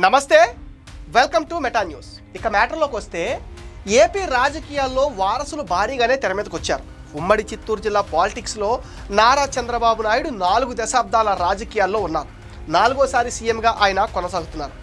నమస్తే, welcome to meta news. ఇక మ్యాటర్లోకి వస్తే ఏపీ రాజకీయాల్లో వారసులు భారీగానే తెర మీదకి వచ్చారు. ఉమ్మడి చిత్తూరు జిల్లా పాలిటిక్స్లో నారా చంద్రబాబు నాయుడు 4 దశాబ్దాల రాజకీయాల్లో ఉన్నారు. 4వ సీఎంగా ఆయన కొనసాగుతున్నారు.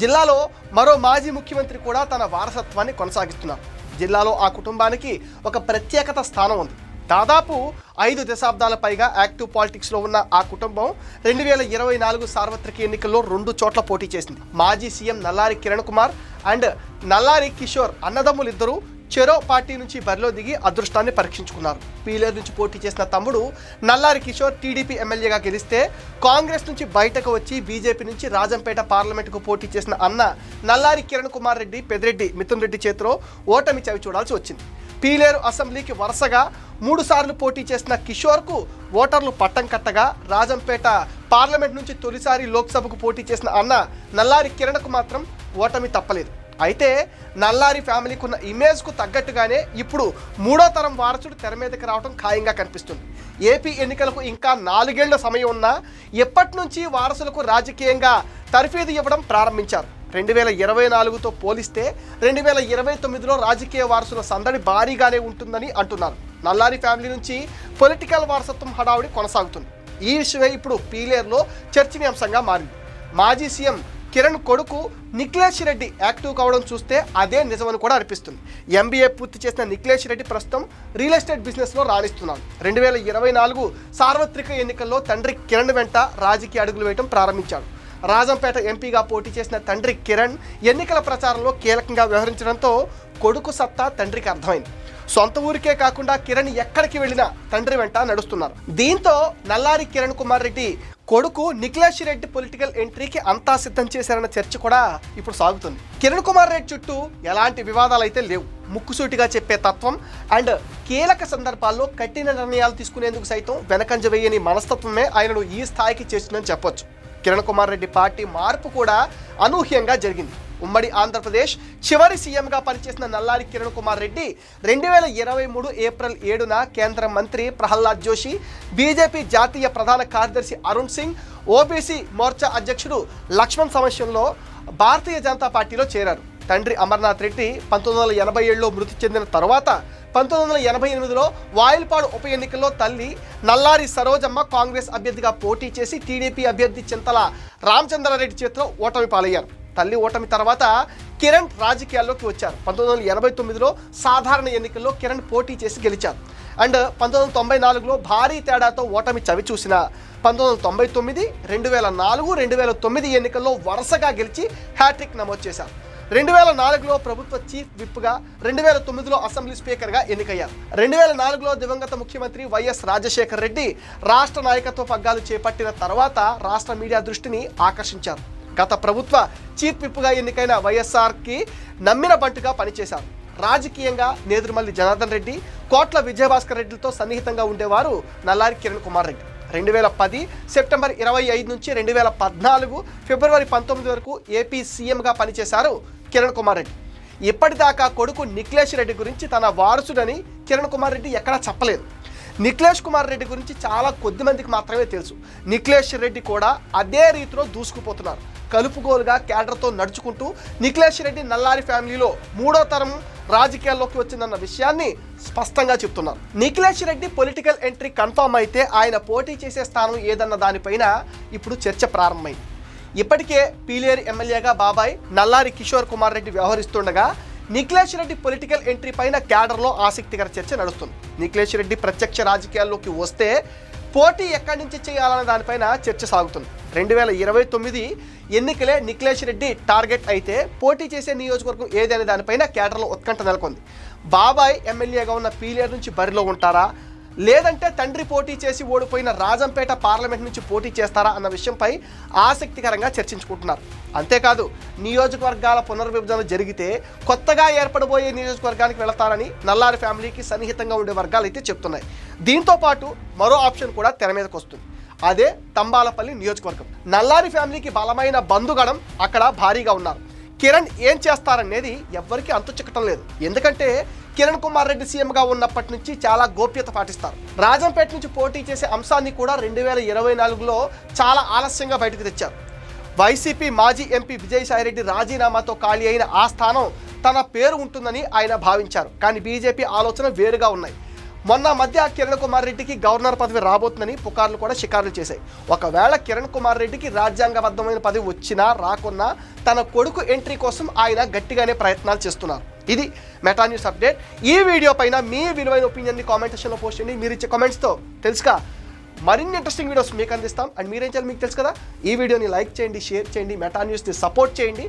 జిల్లాలో మరో మాజీ ముఖ్యమంత్రి కూడా తన వారసత్వాన్ని కొనసాగిస్తున్నారు. జిల్లాలో ఆ కుటుంబానికి ఒక ప్రత్యేకత స్థానం ఉంది. దాదాపు 5 దశాబ్దాల పైగా యాక్టివ్ పాలిటిక్స్లో ఉన్న ఆ కుటుంబం 2024 సార్వత్రిక ఎన్నికల్లో 2 చోట్ల పోటీ చేసింది. మాజీ సీఎం నల్లారి కిరణ్ కుమార్ అండ్ నల్లారి కిషోర్ అన్నదమ్ములిద్దరూ చెరో పార్టీ నుంచి బరిలో దిగి అదృష్టాన్ని పరీక్షించుకున్నారు. పీలేరు నుంచి పోటీ చేసిన తమ్ముడు నల్లారి కిషోర్ టీడీపీ ఎమ్మెల్యేగా గెలిస్తే, కాంగ్రెస్ నుంచి బయటకు వచ్చి బీజేపీ నుంచి రాజంపేట పార్లమెంటుకు పోటీ చేసిన అన్న నల్లారి కిరణ్ కుమార్ రెడ్డి పెద్దిరెడ్డి మిథున్ రెడ్డి చేతిలో ఓటమి చవి చూడాల్సి వచ్చింది. పీలేరు అసెంబ్లీకి వరుసగా 3 సార్లు పోటీ చేసిన కిషోర్కు ఓటర్లు పట్టం కట్టగా, రాజంపేట పార్లమెంట్ నుంచి తొలిసారి లోక్సభకు పోటీ చేసిన అన్న నల్లారి కిరణ్కు మాత్రం ఓటమి తప్పలేదు. అయితే నల్లారి ఫ్యామిలీకి ఉన్న ఇమేజ్కు తగ్గట్టుగానే ఇప్పుడు 3వ తరం వారసుడు తెర మీదకి రావడం ఖాయంగా కనిపిస్తుంది. ఏపీ ఎన్నికలకు ఇంకా 4 ఏళ్ల సమయం ఉన్నా ఎప్పటి నుంచి వారసులకు రాజకీయంగా తర్ఫీదు ఇవ్వడం ప్రారంభించారు. 2024తో పోలిస్తే 2029లో రాజకీయ వారసుల సందడి భారీగానే ఉంటుందని అంటున్నారు. నల్లారి ఫ్యామిలీ నుంచి పొలిటికల్ వారసత్వం హడావుడి కొనసాగుతుంది. ఈ విషయమే ఇప్పుడు పీలేరులో చర్చనీయాంశంగా మారింది. మాజీ సీఎం కిరణ్ కొడుకు నిఖిలేష్ రెడ్డి యాక్టివ్ కావడం చూస్తే అదే నిజమని కూడా అనిపిస్తుంది. ఎంబీఏ పూర్తి చేసిన నిఖిలేష్ రెడ్డి ప్రస్తుతం రియల్ ఎస్టేట్ బిజినెస్లో రాణిస్తున్నాడు. 2024 సార్వత్రిక ఎన్నికల్లో తండ్రి కిరణ్ వెంట రాజకీయ అడుగులు వేయడం ప్రారంభించాడు. రాజంపేట ఎంపీగా పోటీ చేసిన తండ్రి కిరణ్ ఎన్నికల ప్రచారంలో కీలకంగా వ్యవహరించడంతో కొడుకు సత్తా తండ్రికి అర్థమైంది. సొంత ఊరికే కాకుండా కిరణ్ ఎక్కడికి వెళ్ళినా తండ్రి వెంట నడుస్తున్నారు. దీంతో నల్లారి కిరణ్ కుమార్ రెడ్డి కొడుకు నిఖిలేష్ రెడ్డి పొలిటికల్ ఎంట్రీకి అంతా సిద్ధం చేశారన్న చర్చ కూడా ఇప్పుడు సాగుతుంది. కిరణ్ కుమార్ రెడ్డి చుట్టూ ఎలాంటి వివాదాలు అయితే లేవు. ముక్కుసూటిగా చెప్పే తత్వం అండ్ కీలక సందర్భాల్లో కఠిన నిర్ణయాలు తీసుకునేందుకు సైతం వెనకంజ వేయని మనస్తత్వమే ఆయనను ఈ స్థాయికి చేసిందని చెప్పొచ్చు. కిరణ్ కుమార్ రెడ్డి పార్టీ మార్పు కూడా అనూహ్యంగా జరిగింది. ఉమ్మడి ఆంధ్రప్రదేశ్ చివరి సీఎంగా పనిచేసిన నల్లారి కిరణ్ కుమార్ రెడ్డి 2023 ఏప్రిల్ 7న కేంద్ర మంత్రి ప్రహ్లాద్ జోషి, బీజేపీ జాతీయ ప్రధాన కార్యదర్శి అరుణ్ సింగ్, ఓబీసీ మోర్చా అధ్యక్షుడు లక్ష్మణ్ సమక్షంలో భారతీయ జనతా పార్టీలో చేరారు. తండ్రి అమర్నాథ్ రెడ్డి 1987లో మృతి చెందిన తర్వాత 1988లో వాయిల్పాడు ఉప ఎన్నికల్లో తల్లి నల్లారి సరోజమ్మ కాంగ్రెస్ అభ్యర్థిగా పోటీ చేసి టీడీపీ అభ్యర్థి చింతల రామచంద్రారెడ్డి చేతిలో ఓటమి పాలయ్యారు. తల్లి ఓటమి తర్వాత కిరణ్ రాజకీయాల్లోకి వచ్చారు. 1989లో సాధారణ ఎన్నికల్లో కిరణ్ పోటీ చేసి గెలిచారు. అండ్ 1994లో భారీ తేడాతో ఓటమి చవి చూసిన 1999, 2004, 2009 ఎన్నికల్లో వరుసగా గెలిచి హ్యాట్రిక్ నమోదు చేశారు. 2004లో ప్రభుత్వ చీఫ్ విప్గా, 2009లో అసెంబ్లీ స్పీకర్గా ఎన్నికయ్యారు. 2004లో దివంగత ముఖ్యమంత్రి వైఎస్ రాజశేఖర్ రెడ్డి రాష్ట్ర నాయకత్వ పగ్గాలు చేపట్టిన తర్వాత రాష్ట్ర మీడియా దృష్టిని ఆకర్షించారు. గత ప్రభుత్వ చీఫ్ విప్గా ఎన్నికైన వైఎస్ఆర్కి నమ్మిన బంటుగా పనిచేశారు. రాజకీయంగా నేదురుమల్లి జనార్దన్ రెడ్డి, కోట్ల విజయభాస్కర్ రెడ్డిలతో సన్నిహితంగా ఉండేవారు నల్లారి కిరణ్ కుమార్ రెడ్డి. 2010 సెప్టెంబర్ 25 నుంచి 2014 ఫిబ్రవరి 19 వరకు ఏపీ సీఎంగా పనిచేశారు కిరణ్ కుమార్ రెడ్డి. ఇప్పటిదాకా కొడుకు నిఖిలేష్ రెడ్డి గురించి తన వారసుడని కిరణ్ కుమార్ రెడ్డి ఎక్కడా చెప్పలేదు. నిఖిలేష్ కుమార్ రెడ్డి గురించి చాలా కొద్ది మందికి మాత్రమే తెలుసు. నిఖిలేష్ రెడ్డి కూడా అదే రీతిలో దూసుకుపోతున్నారు. కలుపుగోలుగా క్యాడర్తో నడుచుకుంటూ నిఖిలేష్ రెడ్డి నల్లారి ఫ్యామిలీలో 3వ తరం రాజకీయాల్లోకి వచ్చిందన్న విషయాన్ని స్పష్టంగా చెప్తున్నారు. Nikhilesh Reddy political entry confirm అయితే ఆయన పోటీ చేసే స్థానం ఏదన్న దానిపైన ఇప్పుడు చర్చ ప్రారంభమైంది. ఇప్పటికే పీలేరు ఎమ్మెల్యేగా బాబాయ్ నల్లారి కిషోర్ కుమార్ రెడ్డి వ్యవహరిస్తుండగా, నిఖిలేష్ రెడ్డి పొలిటికల్ ఎంట్రీ పైన క్యాడర్లో ఆసక్తికర చర్చ నడుస్తుంది. నిఖిలేష్ రెడ్డి ప్రత్యక్ష రాజకీయాల్లోకి వస్తే పోటీ ఎక్కడి నుంచి చేయాలన్న దానిపైన చర్చ సాగుతుంది. 2029 ఎన్నికలే నిఖిలేష్ రెడ్డి టార్గెట్ అయితే పోటీ చేసే నియోజకవర్గం ఏదనే దానిపైన క్యాడర్లో ఉత్కంఠ నెలకొంది. బాబాయ్ ఎమ్మెల్యేగా ఉన్న పీలేరు నుంచి బరిలో ఉంటారా, లేదంటే తండ్రి పోటీ చేసి ఓడిపోయిన రాజంపేట పార్లమెంట్ నుంచి పోటీ చేస్తారా అన్న విషయంపై ఆసక్తికరంగా చర్చించుకుంటున్నారు. అంతేకాదు, నియోజకవర్గాల పునర్విభజన జరిగితే కొత్తగా ఏర్పడబోయే నియోజకవర్గానికి వెళతారని నల్లారి ఫ్యామిలీకి సన్నిహితంగా ఉండే వర్గాలు అయితే చెప్తున్నాయి. దీంతో పాటు మరో ఆప్షన్ కూడా తెర మీదకి వస్తుంది. అదే తంబాలపల్లి నియోజకవర్గం. నల్లారి ఫ్యామిలీకి బలమైన బంధుగణం అక్కడ భారీగా ఉన్నారు. కిరణ్ ఏం చేస్తారనేది ఎవ్వరికీ అంతు చిక్కటం లేదు. ఎందుకంటే కిరణ్ కుమార్ రెడ్డి సీఎంగా ఉన్నప్పటి నుంచి చాలా గోప్యత పాటిస్తారు. రాజంపేట నుంచి పోటీ చేసే అంశాన్ని కూడా 2024లో చాలా ఆలస్యంగా బయటకు తెచ్చారు. వైసీపీ మాజీ ఎంపీ విజయసాయిరెడ్డి రాజీనామాతో ఖాళీ అయిన ఆ స్థానం తన పేరు ఉంటుందని ఆయన భావించారు. కానీ బీజేపీ ఆలోచన వేరుగా ఉన్నాయి. మొన్న మధ్య కిరణ్ కుమార్ రెడ్డికి గవర్నర్ పదవి రాబోతుందని పుకార్లు కూడా షికారులు చేశాయి. ఒకవేళ కిరణ్ కుమార్ రెడ్డికి రాజ్యాంగబద్ధమైన పదవి వచ్చినా రాకున్నా తన కొడుకు ఎంట్రీ కోసం ఆయన గట్టిగానే ప్రయత్నాలు చేస్తున్నారు. ఇది మెటా న్యూస్ అప్డేట్. ఈ వీడియో పైన మీ విలువైన ఒపీనియన్ని కామెంట్ సెక్షన్లో పోస్ట్ చేయండి. మీరు ఇచ్చే కామెంట్స్తో తెలుసుగా మరిన్ని ఇంట్రెస్టింగ్ వీడియోస్ మీకు అందిస్తాం. అండ్ మీరేం చేయాలి మీకు తెలుసు కదా, ఈ వీడియోని లైక్ చేయండి, షేర్ చేయండి, మెటా న్యూస్ని సపోర్ట్ చేయండి,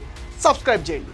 సబ్స్క్రైబ్ చేయండి.